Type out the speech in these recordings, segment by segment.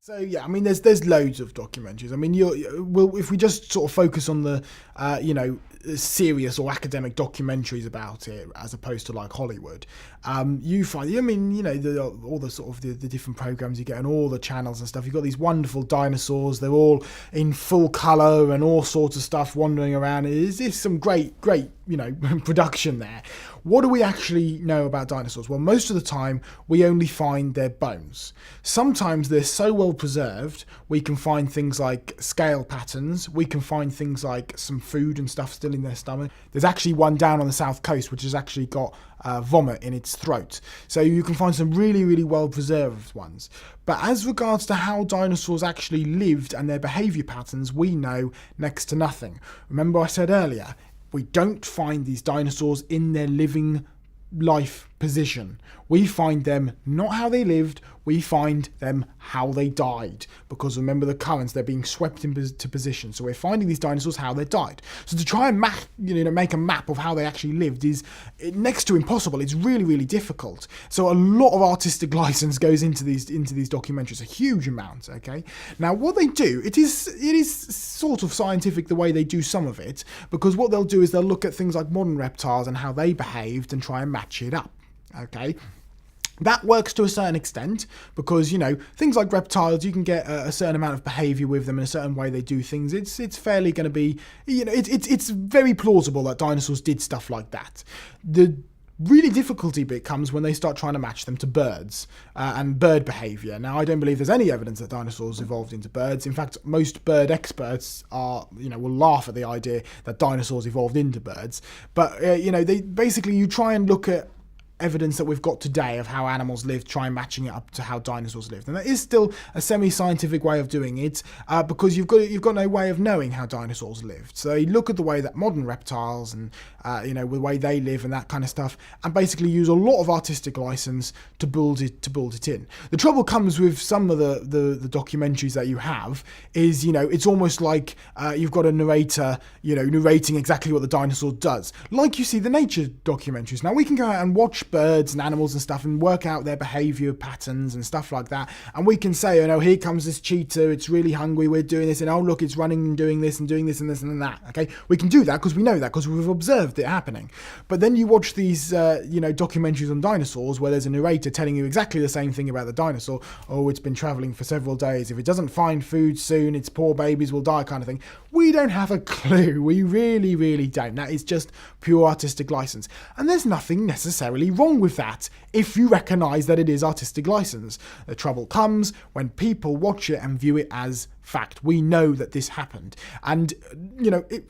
So yeah, I mean, there's loads of documentaries. I mean, if we just sort of focus on the, serious or academic documentaries about it, as opposed to like Hollywood, you find, I mean, all the sort of the different programs you get on all the channels and stuff. You've got these wonderful dinosaurs. They're all in full color and all sorts of stuff wandering around. Is this some great, production there? What do we actually know about dinosaurs? Well, most of the time, we only find their bones. Sometimes they're so well preserved, we can find things like scale patterns. We can find things like some food and stuff still in their stomach. There's actually one down on the south coast, which has actually got vomit in its throat. So you can find some really, really well preserved ones. But as regards to how dinosaurs actually lived and their behaviour patterns, we know next to nothing. Remember I said earlier, we don't find these dinosaurs in their living life position. We find them not how they lived, we find them how they died. Because remember the currents, they're being swept into position. So we're finding these dinosaurs how they died. So to try and make a map of how they actually lived is next to impossible. It's really, really difficult. So a lot of artistic license goes into these documentaries, a huge amount. Okay. Now what they do, it is sort of scientific the way they do some of it, because what they'll do is they'll look at things like modern reptiles and how they behaved and try and match it up. Okay. That works to a certain extent because, things like reptiles, you can get a certain amount of behaviour with them and a certain way they do things. It's fairly going to be, it's very plausible that dinosaurs did stuff like that. The really difficulty bit comes when they start trying to match them to birds and bird behaviour. Now, I don't believe there's any evidence that dinosaurs evolved into birds. In fact, most bird experts will laugh at the idea that dinosaurs evolved into birds. But, you try and look at evidence that we've got today of how animals lived, try matching it up to how dinosaurs lived, and that is still a semi-scientific way of doing it because you've got no way of knowing how dinosaurs lived. So you look at the way that modern reptiles and the way they live and that kind of stuff, and basically use a lot of artistic license to build it in. The trouble comes with some of the documentaries that you have is it's almost like you've got a narrator narrating exactly what the dinosaur does, like you see the nature documentaries. Now we can go out and watch birds and animals and stuff and work out their behavior patterns and stuff like that, and we can say, here comes this cheetah, it's really hungry, we're doing this, and oh look, it's running and doing this and this and that. Okay, we can do that because we know that, because we've observed it happening. But then you watch these documentaries on dinosaurs where there's a narrator telling you exactly the same thing about the dinosaur. Oh, it's been traveling for several days, if it doesn't find food soon, its poor babies will die, kind of thing. We don't have a clue. We really, really don't. That is just pure artistic license, and there's nothing necessarily wrong with that if you recognise that it is artistic license. The trouble comes when people watch it and view it as fact. We know that this happened, and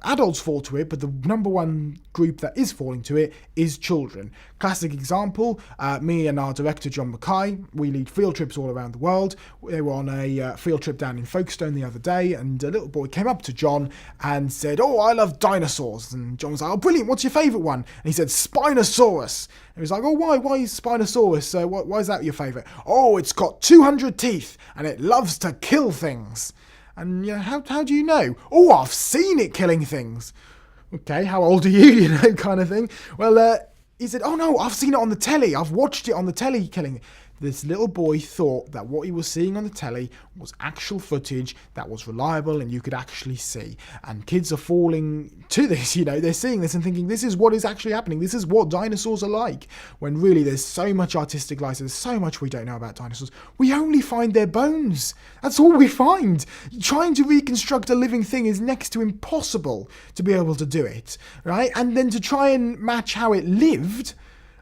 adults fall to it, but the number one group that is falling to it is children. Classic example, me and our director John Mackay, we lead field trips all around the world. They were on a field trip down in Folkestone the other day, and a little boy came up to John and said, oh, I love dinosaurs. And John was like, oh brilliant, what's your favourite one? And he said, Spinosaurus. And he was like, oh, why is Spinosaurus, why is that your favourite? Oh, it's got 200 teeth and it loves to kill things. And how do you know? Oh, I've seen it killing things. Okay, how old are you? Kind of thing. Well, he said, oh no, I've seen it on the telly. I've watched it on the telly killing it. This little boy thought that what he was seeing on the telly was actual footage that was reliable and you could actually see. And kids are falling to this, they're seeing this and thinking this is what is actually happening. This is what dinosaurs are like. When really there's so much artistic license, so much we don't know about dinosaurs. We only find their bones. That's all we find. Trying to reconstruct a living thing is next to impossible to be able to do it, right? And then to try and match how it lived.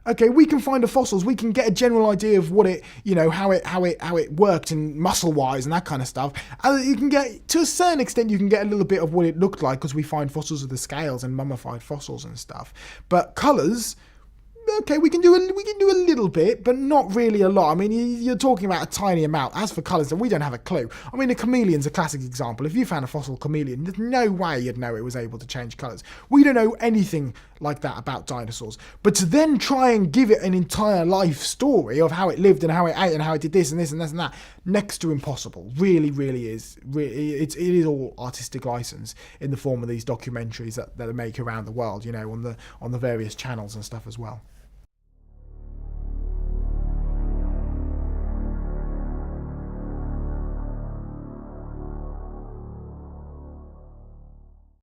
Okay, we can find the fossils. We can get a general idea of what it, how it worked and muscle-wise and that kind of stuff. And you can get, to a certain extent, you can get a little bit of what it looked like because we find fossils of the scales and mummified fossils and stuff. But colours, okay, we can do a little bit, but not really a lot. I mean, you're talking about a tiny amount. As for colours, we don't have a clue. I mean, a chameleon's a classic example. If you found a fossil chameleon, there's no way you'd know it was able to change colours. We don't know anything like that about dinosaurs. But to then try and give it an entire life story of how it lived and how it ate and how it did this and this and this and that, next to impossible. Really, really is. It is all artistic license in the form of these documentaries that they make around the world, on the various channels and stuff as well.